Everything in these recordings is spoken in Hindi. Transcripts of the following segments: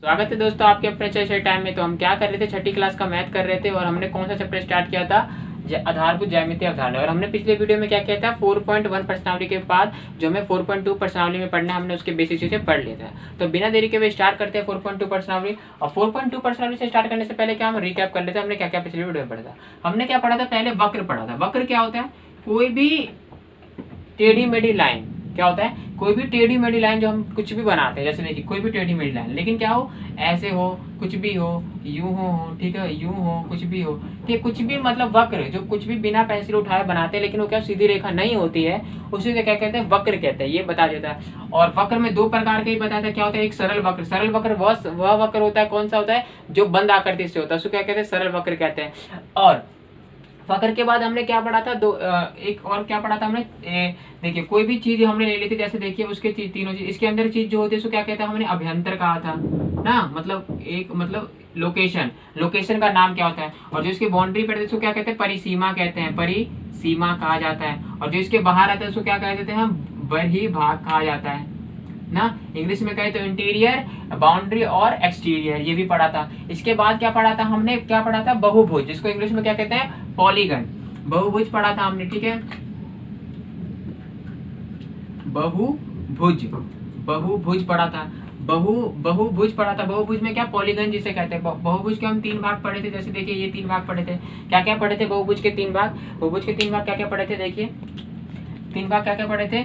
स्वागत है दोस्तों आपके अपने चर्चा टाइम में। तो हम क्या कर रहे थे, छठी क्लास का मैथ कर रहे थे और हमने कौन सा चैप्टर स्टार्ट किया था, आधारभूत ज्यामितीय अवधारणा। और हमने पिछले वीडियो में क्या किया था, 4.1 प्रश्नावली के बाद जो हमें 4.2 प्रश्नावली में पढ़ना है हमने उसके बेसिक चीजें पढ़ लिया था। तो बिना देरी के वे स्टार्ट करते हैं 4.2 प्रश्नावली। और 4.2 प्रश्नावली से स्टार्ट करने से पहले क्या हम रिकैप कर लेते हैं, हमने क्या क्या पिछले वीडियो में पढ़ा था। हमने क्या पढ़ा था, पहले वक्र पढ़ा था। वक्र क्या होता है, कोई भी टेढ़ी मेढ़ी लाइन, क्या होता है कोई भी टेढ़ी मेढ़ी लाइन जो हम कुछ भी बनाते हैं, जैसे देखिए कोई भी टेढ़ी मेढ़ी लाइन, लेकिन क्या हो, ऐसे हो, कुछ भी हो, यूं हो, ठीक है, यूं हो, कुछ भी हो, ठीक, कुछ भी मतलब वक्र जो कुछ भी बिना पेंसिल उठाए बनाते हैं, लेकिन वो क्या सीधी रेखा नहीं होती है, उसी को क्या कहते हैं, वक्र कहते हैं। ये बता देता है। और वक्र में दो प्रकार के ही बताया था, क्या होता है, एक सरल वक्र। सरल वक्र वह वक्र होता है, कौन सा होता है, जो बंद आकृति से होता है, उसको क्या कहते हैं, सरल वक्र कहते हैं। और वक्र के बाद हमने क्या पढ़ा था, एक और क्या पढ़ा था हमने, देखिए कोई भी चीज हमने ले ली थी, जैसे देखिए उसके तीनों चीज, इसके अंदर चीज जो होती है उसको क्या कहते हैं, हमने अभ्यंतर कहा था ना, मतलब एक मतलब लोकेशन, लोकेशन का नाम क्या होता है। और जो इसकी बाउंड्री पड़ती है उसको क्या कहते हैं, परिसीमा कहते हैं, परिसीमा कहा जाता है। और जो इसके बाहर आता है उसको क्या कह देते हैं, हम बहिर्भाग कहा जाता है ना। इंग्लिश में कहे तो इंटीरियर, बाउंड्री और एक्सटीरियर, ये भी पढ़ा था। इसके बाद क्या पढ़ा था हमने, क्या पढ़ा था, बहुभुज, जिसको इंग्लिश में क्या कहते हैं, पॉलीगन। बहुभुज पढ़ा था हमने, ठीक है, बहुभुज, बहुभुज पढ़ा था, बहुभुज पढ़ा था। बहुभुज में क्या, पॉलीगन जिसे कहते हैं। बहुभुज के हम तीन भाग पढ़े थे, जैसे देखिए ये तीन भाग पढ़े थे। क्या क्या पढ़े थे बहुभुज के तीन भाग, बहुभुज के तीन भाग क्या क्या पढ़े थे, देखिए तीन भाग क्या क्या पढ़े थे,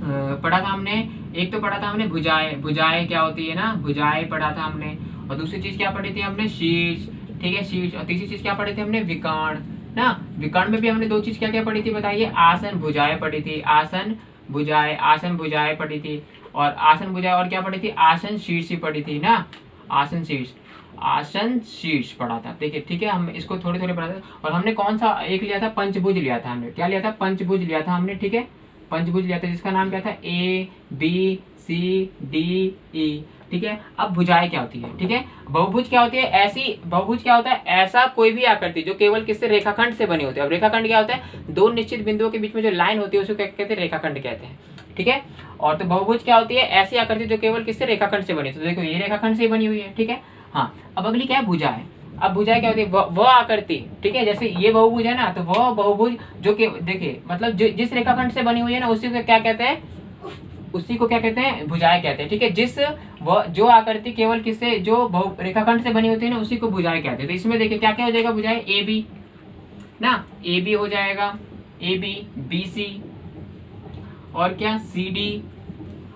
पढ़ा था हमने। एक तो पढ़ा था हमने भुजाएं, भुजाएं क्या होती है ना, भुजाएं पढ़ा था हमने। और दूसरी चीज क्या पढ़ी थी हमने, शीर्ष, ठीक है, शीर्ष। और तीसरी चीज क्या पढ़ी थी हमने, विकर्ण ना। विकर्ण में भी हमने दो चीज क्या क्या पढ़ी थी बताइए, आसन भुजाएं पढ़ी थी, आसन भुजाएं, आसन भुजाएं पढ़ी थी। और आसन भुजाएं और क्या पढ़ी थी, आसन शीर्ष ही पढ़ी थी ना, आसन शीर्ष, आसन शीर्ष पढ़ा था। देखिए ठीक है, हम इसको थोड़े थोड़े पढ़ा था। और हमने कौन सा एक लिया था, पंचभुज लिया था हमने, क्या लिया था, पंचभुज लिया था हमने, ठीक है, पंचभुज लिया था, जिसका नाम क्या था, A B C D E, ठीक है। अब भुजाएं क्या होती है, ठीक है, बहुभुज क्या होती है, ऐसी बहुभुज क्या होता है, ऐसा कोई भी आकृति जो केवल किससे, रेखाखंड से बनी होती है। अब रेखाखंड क्या होता है, दो निश्चित बिंदुओं के बीच में जो लाइन होती है उसको क्या कहते हैं, रेखाखंड कहते हैं, ठीक है। और तो बहुभुज क्या होती है, ऐसी आकृति जो केवल किससे, रेखाखंड से बनी। तो देखो ये रेखाखंड से बनी हुई है, ठीक है। हाँ, अब अगली क्या है, भुजाएं। अब भुजाएं क्या होती है, वह आकृति, ठीक है, जैसे ये बहुभुज है ना, तो वह बहुभुज जो कि देखिए मतलब जिस रेखाखंड से बनी हुई है ना, उसी को क्या कहते हैं, उसी को क्या कहते हैं, भुजाएं कहते हैं, ठीक है। जिस वह जो आकृति केवल किससे, जो बहु रेखाखंड से बनी होती है ना, उसी को भुजाएं कहते हैं। तो इसमें देखिए क्या क्या हो जाएगा, भुजाएं ए बी ना, ए बी हो जाएगा, ए बी, बी सी, और क्या सी डी,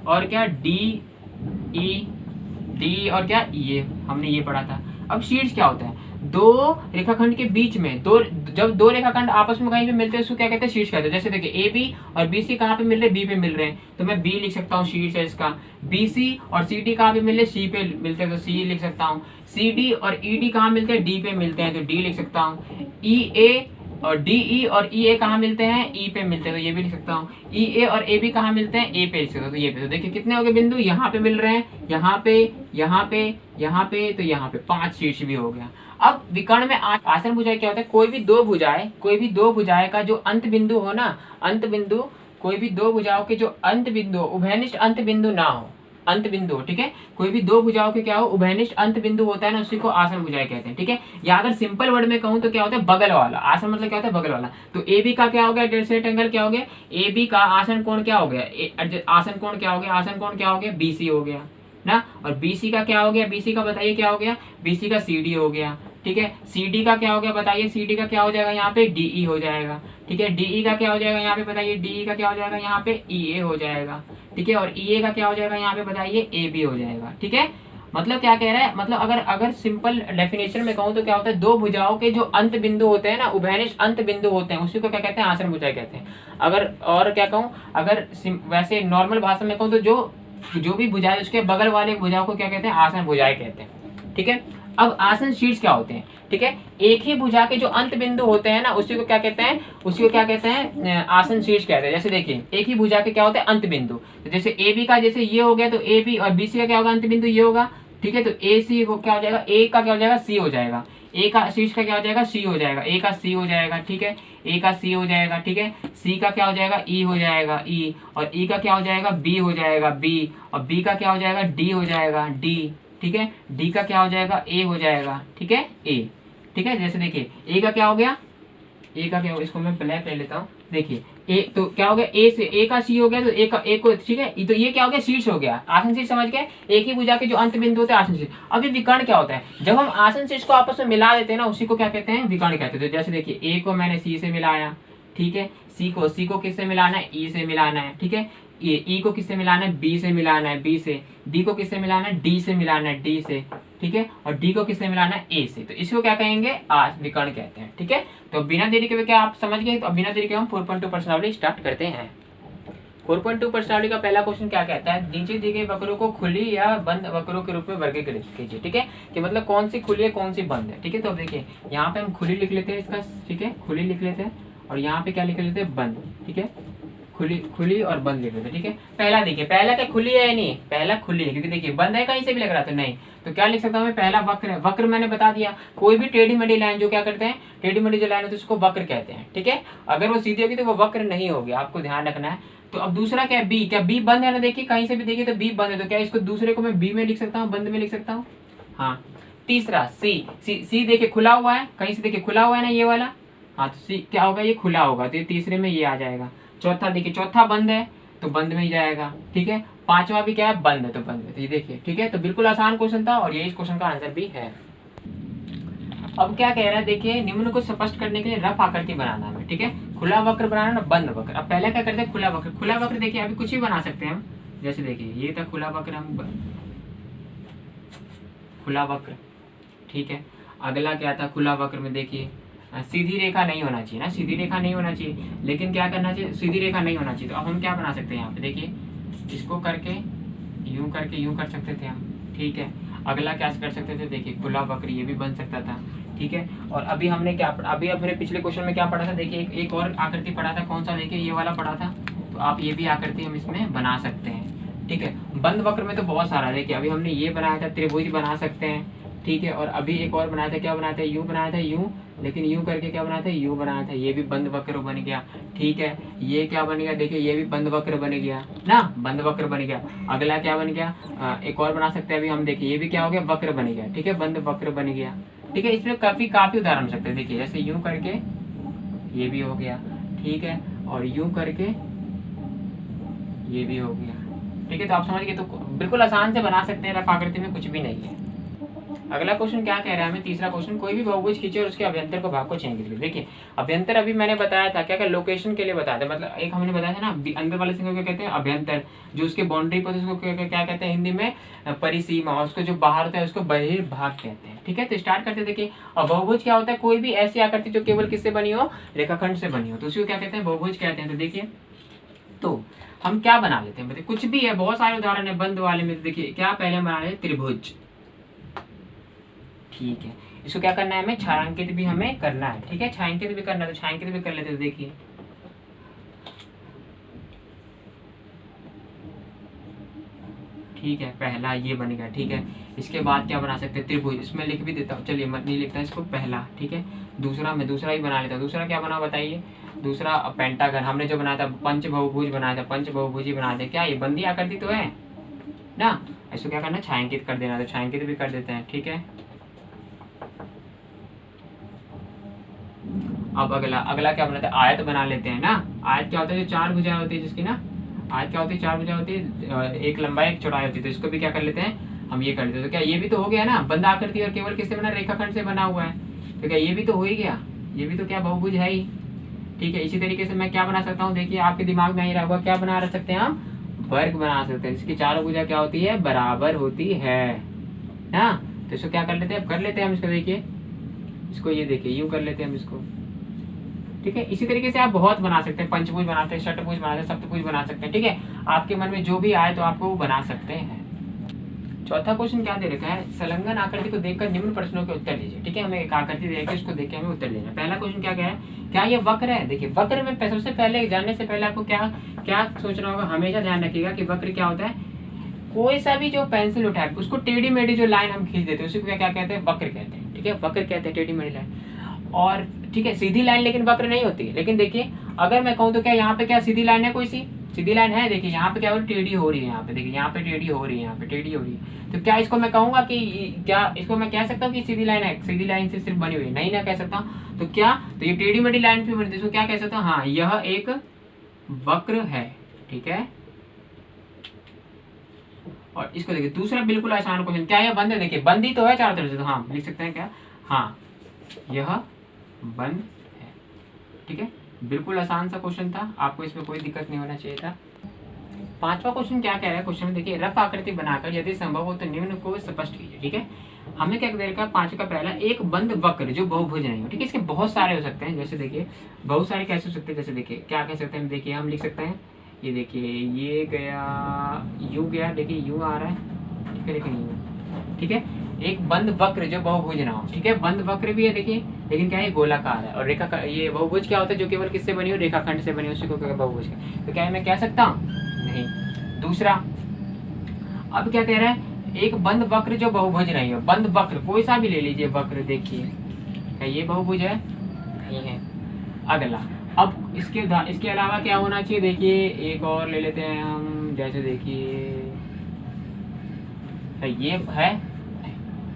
और क्या डी ई, डी और क्या ये, हमने ये पढ़ा था। अब शीर्ष क्या होता है, दो रेखाखंड के बीच में जब दो रेखाखंड आपस में कहीं पे मिलते हैं उसको क्या कहते हैं, शीर्ष कहते हैं। जैसे देखिए ए बी और बी सी कहाँ पे मिल रहे हैं, बी पे मिल रहे हैं, तो मैं बी लिख सकता हूँ, शीर्ष है इसका। बी सी और सी डी कहाँ पे मिल रहे हैं, सी पे मिलते हैं, तो सी लिख सकता हूँ। सी डी और ई डी कहाँ मिलते हैं, डी पे मिलते हैं, तो डी लिख सकता हूँ। ई ए और डी ई और ई ए कहाँ मिलते हैं, ई पे मिलते हैं, तो ये भी लिख सकता हूँ। ई ए और ए बी कहाँ मिलते हैं, ए पे लिख सकता हूँ, तो ये पे। तो देखिए कितने हो गए बिंदु, यहाँ पे मिल रहे हैं, यहाँ पे, यहाँ पे, यहाँ पे, तो यहाँ पे 5 शीर्ष भी हो गया। अब विकर्ण में आसन भुजाएं क्या होता है, कोई भी दो भुजाएं का जो अंत बिंदु हो ना, अंत बिंदु, कोई भी दो भुजाओं के जो अंत बिंदु, उभयनिष्ठ अंत बिंदु ना हो, अंत बिंदु, ठीक है, कोई भी दो भुजाओं के क्या हो, उभयनिष्ठ अंत बिंदु होता है ना, उसी को आसन भुजाएं कहते हैं, ठीक है। या अगर सिंपल वर्ड में कहूं तो क्या होता है, बगल वाला। आसन मतलब क्या होता है, बगल वाला। तो ए बी का क्या हो गया, डेल्टा एंगल क्या हो गया, ए बी का आसन कोण क्या हो गया, आसन कोण क्या हो गया, आसन कोण क्या हो गया, बी सी हो गया ना। और बीसी का क्या हो गया, बीसी का बताइए क्या हो गया, बीसी का सी डी हो गया, ठीक है। सी डी का क्या हो गया बताइए, सी डी का क्या हो जाएगा, यहाँ पे डी ई हो जाएगा, ठीक है। डी ई का क्या हो जाएगा यहाँ पे बताइए, डी ई का क्या हो जाएगा यहाँ पे, ई ए हो जाएगा, ठीक है। और ई ए का क्या हो जाएगा यहाँ पे बताइए, ए बी हो जाएगा, ठीक है। मतलब क्या कह रहा है, मतलब अगर सिंपल डेफिनेशन में कहूँ तो क्या होता है, दो भुजाओं के जो अंत बिंदु होते हैं ना, उभयनिष्ठ अंत बिंदु होते हैं, उसी को क्या कहते हैं, आसन भुजाएं कहते हैं। अगर और क्या कहूँ, अगर वैसे नॉर्मल भाषा में कहूँ तो जो भी भुजाएं उसके बगल वाले भुजाओं को क्या कहते हैं, आसन भुजाएं कहते हैं, ठीक है। अब आसन शीर्ष क्या होते हैं, ठीक है, एक ही भुजा के जो अंत बिंदु होते हैं ना, उसी को क्या कहते हैं, उसी को क्या कहते हैं, आसन शीर्ष कहते हैं। जैसे देखिए एक ही भुजा के क्या होते हैं, अंत बिंदु। तो जैसे ए बी का जैसे ये हो गया, तो ए बी और बी सी का क्या होगा, अंत बिंदु ये होगा, ठीक है। तो ए सी को क्या हो जाएगा, ए का क्या हो जाएगा, सी हो जाएगा। ए का शीर्ष का क्या हो जाएगा, सी हो जाएगा, ए का सी हो जाएगा, ठीक है, ए का सी हो जाएगा, ठीक है। सी का क्या हो जाएगा, ई हो जाएगा, ई। और ई का क्या हो जाएगा, बी हो जाएगा, बी। और बी का क्या हो जाएगा, डी हो जाएगा, डी, ठीक है। डी का क्या हो जाएगा, ए हो जाएगा, ठीक है, ए, ठीक है। जैसे देखिए ए का क्या हो गया, ए का क्या हो, इसको मैं ब्लैक ले लेता हूँ। देखिए ए तो क्या हो गया, ए से ए का सी हो गया, तो ए का ए को, ठीक है। तो ये क्या हो गया, शीर्ष हो गया, आसन शीर्ष, समझ गए। एक ही भुजा के जो अंत बिंदु होते हैं आसन शीर्ष। अब ये विकर्ण क्या होता है, जब हम आसन शीर्ष को आपस में मिला देते हैं ना, उसी को क्या कहते हैं, विकर्ण कहते हैं। तो जैसे देखिए ए को मैंने सी से मिलाया, ठीक है। सी को किससे मिलाना है, ई से मिलाना है, ठीक है। ई को किससे मिलाना है, बी से मिलाना है, बी से। डी को किससे मिलाना है, डी से मिलाना है, डी से, ठीक है। और डी को किससे मिलाना है, ए से। तो इसको क्या कहेंगे, विकर्ण कहते हैं, ठीक है। तो बिना देरी के क्या आप समझ गए। तो बिना देरी के हम 4.2 प्रश्नावली स्टार्ट करते हैं। 4.2 प्रश्नावली का पहला क्वेश्चन क्या कहता है, नीचे दी गई वक्रों को खुली या बंद वक्रों के रूप में वर्गीकृत कीजिए, ठीक है। कि मतलब कौन सी खुली है कौन सी बंद है, ठीक है। तो अब देखिए यहाँ पे हम खुली लिख लेते हैं इसका, ठीक है, खुली लिख लेते हैं। और यहाँ पे क्या लिख लेते हैं, बंद, ठीक है। खुली और बंद लिख लेते हैं, ठीक है। पहला देखिए, पहला क्या खुली है या नहीं, पहला खुली है, क्योंकि देखिए बंद है कहीं से भी लग रहा था, नहीं। तो क्या लिख सकता हूँ मैं, पहला वक्र है। वक्र मैंने बता दिया, कोई भी टेढ़ी मेढ़ी लाइन जो क्या करते हैं, टेढ़ी मेढ़ी जो लाइन होती है उसको वक्र कहते हैं, ठीक है। अगर वो सीधी होगी तो वो वक्र नहीं होगी, आपको ध्यान रखना है। तो अब दूसरा क्या है, बी। क्या बी बंद है ना, देखिए कहीं से भी देखिए तो बी बंद है। तो क्या इसको दूसरे को मैं बी में लिख सकता हूँ, बंद में लिख सकता हूँ, हाँ। तीसरा सी देखिए खुला हुआ है, कहीं से देखिए खुला हुआ है ना ये वाला, हाँ। तो सी क्या होगा, ये खुला होगा, तो ये तीसरे में ये आ जाएगा। चौथा देखिए, चौथा बंद है तो बंद में ही जाएगा, ठीक है। पांचवा भी क्या है, बंद है तो बंद में, तो ये देखिए, ठीक है। तो बिल्कुल आसान क्वेश्चन था और ये इस क्वेश्चन का आंसर भी है। अब क्या कह रहा है, देखिए निम्न को स्पष्ट करने के लिए रफ आकृति बनाना है, ठीक है। खुला वक्र बनाना ना, बंद वक्र। अब पहले क्या करते हैं, खुला वक्र। खुला वक्र देखिए अभी कुछ भी बना सकते हैं हम, जैसे देखिए ये था खुला वक्र, हम खुला वक्र, ठीक है। अगला क्या था, खुला वक्र में देखिए सीधी रेखा नहीं होना चाहिए ना, सीधी रेखा नहीं होना चाहिए, लेकिन क्या करना चाहिए, सीधी रेखा नहीं होना चाहिए। तो अब हम क्या बना सकते हैं, यहाँ पे देखिए इसको करके यूं कर सकते थे हम, ठीक है। अगला क्या कर सकते थे, देखिए खुला वक्र, ये भी बन सकता था, ठीक है। और अभी हमने क्या अभी अपने पिछले क्वेश्चन में क्या पढ़ा था, देखिए एक और आकृति पढ़ा था, कौन सा, देखिए ये वाला पढ़ा था। तो आप ये भी आकृति हम इसमें बना सकते हैं, ठीक है। बंद वक्र में तो बहुत सारा, देखिए अभी हमने ये बनाया था, त्रिभुज बना सकते हैं, ठीक है। और अभी एक और बनाया था, क्या बनाया था, यू बनाया था, यू, लेकिन यू करके क्या बनाया था, यू बनाया था, ये भी बंद वक्र बन गया, ठीक है। ये क्या बन गया, देखिए ये भी बंद वक्र बन गया ना, बंद वक्र बन गया। अगला क्या बन गया, एक और बना सकते हैं अभी हम, देखिए ये भी क्या हो गया, वक्र बन गया, ठीक है, बंद वक्र बन गया, ठीक है। इसमें काफी उदाहरण हो सकते हैं, देखिए जैसे यूं करके ये भी हो गया, ठीक है। और यूं करके ये भी हो गया, ठीक है। तो आप समझ गए, तो बिल्कुल आसान से बना सकते हैं, रफ आकृति में कुछ भी नहीं है। अगला क्वेश्चन क्या कह रहा है हमें, तीसरा क्वेश्चन, कोई भी बहुभुज खींचे और उसके अभ्यंतर को भाग को चयन कीजिए। देखिए अभ्यंतर अभी मैंने बताया था, क्या क्या लोकेशन के लिए बताया था, मतलब एक हमने बताया था ना, अंदर वाले सिंह को क्या कहते हैं, अभ्यंतर। जो उसके बाउंड्री पर उसको क्या कहते हैं हिंदी में, परिसीमा। और उसको जो बाहर होता है उसको बहिर्भाग कहते हैं, ठीक है। तो स्टार्ट करते, देखिए अब बहुभुज क्या होता है, कोई भी ऐसी आकृति जो केवल किससे बनी हो, रेखाखंड से बनी हो, तो उसको क्या कहते हैं, बहुभुज कहते हैं। तो देखिए तो हम क्या बना लेते हैं, कुछ भी है, बहुत सारे उदाहरण है बंद वाले में। देखिए क्या पहले बना लेते, त्रिभुज, ठीक है। इसको क्या करना है, हमें छायांकित भी हमें करना है, ठीक है, छायांकित भी करना है। तो छायांकित भी कर लेते हैं, देखिए ठीक है, पहला ये बन गया, ठीक है। इसके बाद क्या बना सकते हैं, त्रिभुज, इसमें लिख भी देता हूँ, चलिए मत नहीं लिखता इसको, पहला, ठीक है। दूसरा मैं दूसरा ही बना लेता हूँ, दूसरा क्या बना बताइए, दूसरा पेंटागन। हमने जो बनाया था पंच बहुभुज बनाया था, पंच बहुभुज ही बनाया था। क्या ये बंदी आकृति तो है ना, इसको क्या करना है, छायांकित कर देना। तो छायांकित भी कर देते हैं, ठीक है। अब अगला क्या बनाते हैं, आयत बना लेते हैं ना। आयत क्या होता है, जो चार भुजाएं होती है जिसकी ना, आयत क्या होती है, चार भुजाएं होती है, एक लंबाई एक चौड़ाई होती है। तो इसको भी क्या कर लेते हैं, हम ये कर लेते हैं। तो क्या ये भी तो हो गया ना, बंद आकृति और केवल किससे बना, रेखाखंड से बना हुआ है। तो क्या ये भी तो हो ही गया, ये भी तो क्या बहुभुज है ही, ठीक है। इसी तरीके से मैं क्या बना सकता हूँ, देखिए आपके दिमाग में ही रहा होगा, क्या बना सकते हैं हम, वर्ग बना सकते हैं, जिसकी चारों भुजा क्या होती है, बराबर होती है ना। तो इसको क्या कर लेते हैं, अब कर लेते हैं हम इसको, देखिए इसको, ये देखिए यूं कर लेते हैं हम इसको, ठीक है। इसी तरीके से आप बहुत बना सकते हैं, पंचभुज बनाते हैं, षटभुज बनाते हैं, सप्तभुज बना सकते हैं, ठीक है। आपके मन में जो भी आए तो आपको वो बना सकते हैं। चौथा क्वेश्चन क्या दे रखा है, संलग्न आकृति को देखकर निम्न प्रश्नों के उत्तर दीजिए, ठीक है। हमें एक आकृति दे रखी है, उसको देख के हमें उत्तर देना है। पहला क्वेश्चन क्या कह रहा है, क्या ये वक्र है। देखिए वक्र में सबसे पहले जानने से पहले आपको क्या सोचना होगा, हमेशा ध्यान रखिएगा कि वक्र क्या होता है, कोई सा भी जो पेंसिल उठाए उसको टेढ़ी मेढ़ी जो लाइन हम खींच देते हैं उसी को क्या कहते हैं, वक्र कहते हैं, ठीक है। वक्र कहते हैं टेढ़ी मेढ़ी लाइन। और ठीक है, सीधी लाइन लेकिन वक्र नहीं होती है। लेकिन देखिए अगर मैं कहूँ तो क्या यहाँ पे क्या सीधी लाइन है, कोई सी सीधी लाइन है, देखिए यहाँ पे क्या हो रही है, टेढ़ी हो रही है, यहाँ पे देखिए, यहाँ पे टेढ़ी हो रही है, यहाँ पे टेढ़ी हो रही है। तो क्या इसको मैं कहूंगा कि क्या इसको मैं कह सकता हूँ कि सीधी लाइन है, सीधी लाइन से सिर्फ बनी हुई है? नहीं ना कह सकता। तो क्या, तो ये टेढ़ी मेढ़ी लाइन पे बनी थी, इसको क्या कह सकता हूँ? हाँ, यह एक वक्र है। ठीक है, और इसको देखिए दूसरा बिल्कुल आसान क्वेश्चन, क्या यह बंद है? देखिए बंद ही तो है चारों तरफ से, तो हाँ लिख सकते हैं क्या, हाँ यह बंद है। ठीक है, बिल्कुल आसान सा क्वेश्चन था, आपको इसमें कोई दिक्कत नहीं होना चाहिए था। पांचवा क्वेश्चन क्या कह रहा है, क्वेश्चन में देखिए, रफ आकृति बनाकर यदि संभव हो तो निम्न को स्पष्ट कीजिए। ठीक है, हमने क्या देखा, पांचवा का पहला, एक बंद वक्र जो बहुभुज नहीं हो। ठीक है, इसके बहुत सारे हो सकते हैं, जैसे देखिए बहुत सारे कैसे हो सकते हैं, जैसे देखिए क्या कह सकते हैं, देखिए हम लिख सकते हैं, ये देखिए ये गया यू गया, देखिए यू आ रहा है, ठीक है, लेकिन यू, ठीक है, एक बंद वक्र जो बहुभुज ना हो। ठीक है, बंद वक्र भी है देखिए, लेकिन क्या है, गोलाकार है। और रेखा, ये बहुभुज क्या होता है, जो केवल किससे बनी हो, रेखाखंड से बनी हो, उसी को बहुभुज का। तो क्या है, मैं कह सकता हूँ? नहीं। दूसरा, अब क्या कह रहा है, एक बंद वक्र जो बहुभुज नहीं हो। बंद वक्र कोई सा भी ले लीजिए वक्र, देखिए क्या ये बहुभुज है? नहीं है। अगला, अब इसके अलावा क्या होना चाहिए, देखिए एक और ले लेते हैं हम, जैसे देखिए ये है,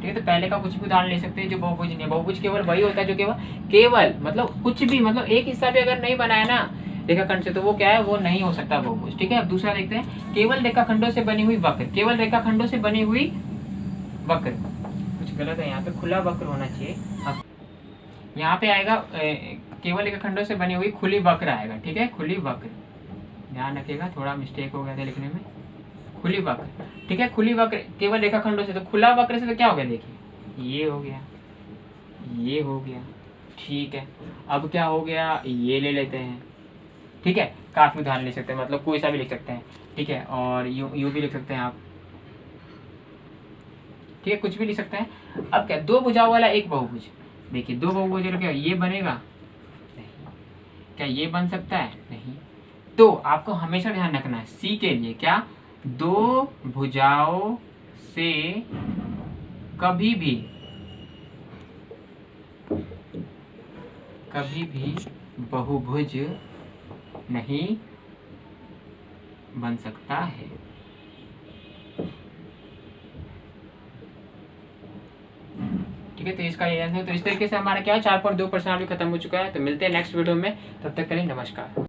ठीक है, तो पहले का कुछ भी उदाहरण ले सकते हैं जो बहुभुज नहीं है। बहुभुज केवल वही होता है जो केवल मतलब कुछ भी, मतलब एक हिस्सा भी अगर नहीं बनाया ना रेखाखंड से, तो वो क्या है, वो नहीं हो सकता बहुभुज। ठीक है, अब दूसरा देखते हैं, केवल रेखाखंडों से बनी हुई वक्र, केवल रेखाखंडों से बनी हुई वक्र, कुछ गलत है यहाँ पे, खुला वक्र होना चाहिए। अब यहाँ पे आएगा केवल रेखाखंडों से बनी हुई खुली वक्र आएगा। ठीक है, खुली वक्र, ध्यान रखिएगा, थोड़ा मिस्टेक हो गया था लिखने में, खुली वक्र। ठीक है, खुली वक्र केवल रेखाखंडों से, तो खुला वक्र से तो क्या हो गया, देखिए ये हो गया, ये हो गया। ठीक है, अब क्या हो गया, ये ले लेते हैं। ठीक है, काफी उदाहरण ले सकते हैं, मतलब कोई सा भी लिख सकते हैं। ठीक है, और यू भी लिख सकते हैं आप। ठीक है, कुछ भी लिख सकते हैं। अब क्या, दो भुजाओं वाला एक बहुभुज, देखिए दो बहुभुज क्या ये बनेगा? नहीं। क्या ये बन सकता है? नहीं। तो आपको हमेशा ध्यान रखना है, सी के लिए क्या, दो भुजाओं से कभी भी बहुभुज नहीं बन सकता है। ठीक है, तो इसका ये आंसर है। तो इस तरीके से हमारा क्या 4.2 प्रश्नावली खत्म हो चुका है। तो मिलते हैं नेक्स्ट वीडियो में, तब तक के लिए नमस्कार।